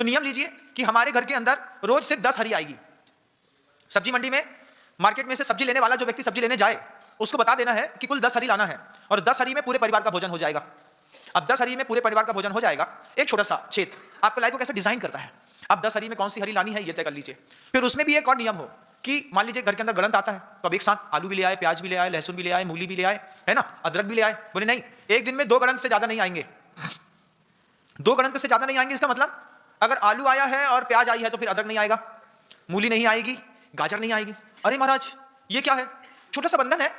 तो नियम लीजिए कि हमारे घर के अंदर रोज सिर्फ 10 हरी आएगी। सब्जी मंडी में, मार्केट में से सब्जी लेने वाला जो व्यक्ति सब्जी लेने जाए, उसको बता देना है कि कुल 10 हरी लाना है, और 10 हरी में पूरे परिवार का भोजन हो जाएगा। अब 10 हरी में पूरे परिवार का भोजन हो जाएगा। एक छोटा सा छेद आपका लाइफ को कैसे डिजाइन करता है। अब 10 हरी में कौन सी हरी लानी है ये तय कर लीजिए। फिर उसमें भी एक और नियम हो कि मान लीजिए घर के अंदर गलंत आता है, तो अब एक साथ आलू भी ले आए, प्याज भी ले आए, लहसुन भी ले आए, मूली भी ले आए, है ना, अदरक भी ले आए। बोले नहीं, एक दिन में 2 गलंत से ज्यादा नहीं आएंगे। 2 गलंत से ज्यादा नहीं आएंगे, इसका मतलब अगर आलू आया है और प्याज आई है तो फिर अदरक नहीं आएगा, मूली नहीं आएगी, गाजर नहीं आएगी। अरे महाराज ये क्या है, छोटा सा बंधन है।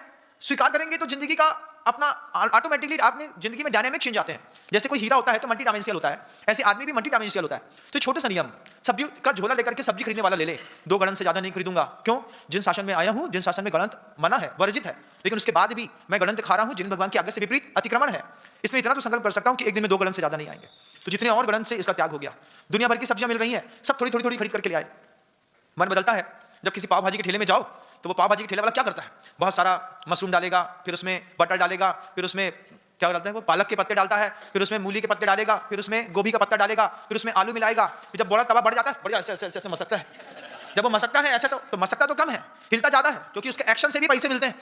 स्वीकार करेंगे तो जिंदगी का अपना ऑटोमेटिकली आपने जिंदगी में डायनामिक चेंज आते हैं। जैसे कोई हीरा होता है तो मल्टी डायमेंशियल होता है, ऐसे आदमी भी मल्टी डायमेंशियल होता है। तो छोटे सा नियम, सब्जी का झोला लेकर के सब्जी खरीदने वाला ले ले, 2 गलंत से ज्यादा नहीं खरीदूंगा। क्यों? जिन शासन में आया हूं, जिन शासन में गलंत मना है, वर्जित है, लेकिन उसके बाद भी मैं गलंत खा रहा हूं, जिन भगवान की आज्ञा से विपरीत अतिक्रमण है। इसमें इतना तो संकल्प कर सकता हूं कि एक दिन में 2 गलंत से ज्यादा नहीं आएंगे। तो जितने और गलंत से इसका त्याग हो गया। दुनिया भर की सब्जियां मिल रही हैं, सब थोड़ी थोड़ी थोड़ी खरीद करके ले आए। मन बदलता है। जब किसी पाव भाजी के ठेले में जाओ तो वो पाव भाजी के ठेले वाला क्या करता है, बहुत सारा मशरूम डालेगा, फिर उसमें बटर डालेगा, फिर उसमें क्या डालता है वो पालक के पत्ते डालता है, फिर उसमें मूली के पत्ते डालेगा, फिर उसमें गोभी का पत्ता डालेगा, फिर उसमें आलू मिलाएगा। फिर जब बड़ा तवा बढ़ जाता है, बढ़िया ऐसे ऐसे ऐसे मसकता है। जब वो मसकता है ऐसे तो मसकता तो कम है, हिलता ज्यादा है, क्योंकि उसके एक्शन से भी पैसे मिलते हैं।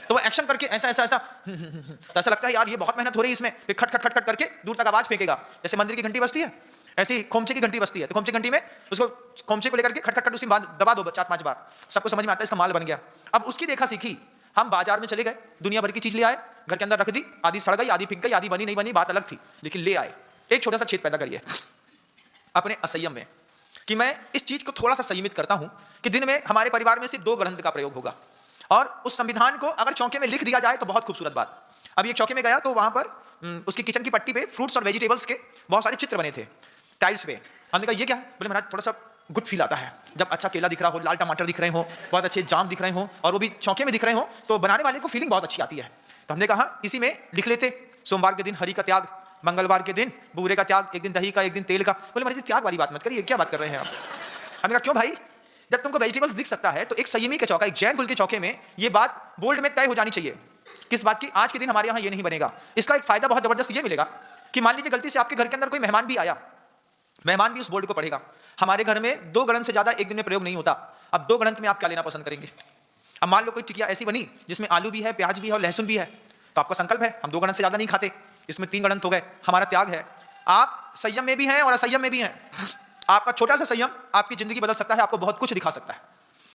तो वो एक्शन करके ऐसा ऐसा ऐसा तो ऐसा लगता है यार ये बहुत मेहनत हो रही है इसमें। फिर खट खट खट खट करके दूर तक आवाज फेंकेगा। जैसे मंदिर की घंटी बजती है, ऐसी खोमचे की घंटी बजती है, तो खोमचे घंटी में उसको खोमचे को लेकर के खट खट खट उसी दबा दो 4-5 बार, सबको समझ में आता है इसका माल बन गया। अब उसकी देखा सीखी हम बाजार में चले गए, दुनिया भर की चीज ले आए, घर के अंदर रख दी, आधी सड़ गई, आधी फिक गई, आधी बनी नहीं बनी, बात अलग थी, लेकिन ले आए। एक छोटा सा छेद पैदा करिए अपने असंयम में कि मैं इस चीज को थोड़ा सा संयमित करता हूं कि दिन में हमारे परिवार में सिर्फ 2 गलंत का प्रयोग होगा। और उस संविधान को अगर चौके में लिख दिया जाए तो बहुत खूबसूरत बात। अब एक चौके में गया तो वहां पर उसकी किचन की पट्टी पे फ्रूट्स और वेजिटेबल्स के बहुत सारे चित्र बने थे टाइल्स पे। हमने कहा ये क्या है? बोले महाराज थोड़ा सा गुड फील आता है जब अच्छा केला दिख रहा हो, लाल टमाटर दिख रहे हो, बहुत अच्छे जाम दिख रहे हो, और वो भी चौके में दिख रहे हो, तो बनाने वाले को फीलिंग बहुत अच्छी आती है। तो हमने कहा इसी में लिख लेते, सोमवार के दिन हरी का त्याग, मंगलवार के दिन बूरे का त्याग, एक दिन दही का, एक दिन तेल का। बोले महाराज त्याग वाली बात मत करिए, क्या बात कर रहे हैं आप? हमने कहा क्यों भाई, जब तुमको वेजिटेबल्स दिख सकता है तो एक संयमी के चौका, एक जैन कुल के चौके में ये बात बोल्ड में तय हो जानी चाहिए। किस बात की? आज के दिन हमारे यहाँ ये नहीं बनेगा। इसका एक फायदा बहुत जबरदस्त ये मिलेगा कि मान लीजिए गलती से आपके घर के अंदर कोई मेहमान भी आया, मेहमान भी उस बोर्ड को पढ़ेगा। हमारे घर में 2 गलंत से ज्यादा एक दिन में प्रयोग नहीं होता। अब 2 गलंत में आप क्या लेना पसंद करेंगे? अब मान लो कोई टिकिया ऐसी बनी जिसमें आलू भी है, प्याज भी है और लहसुन भी है, तो आपका संकल्प है हम 2 गलंत से ज्यादा नहीं खाते, इसमें 3 गलंत हो गए, हमारा त्याग है। आप संयम में भी हैं और असंयम में भी हैं। आपका छोटा सा संयम आपकी जिंदगी बदल सकता है, आपको बहुत कुछ दिखा सकता है।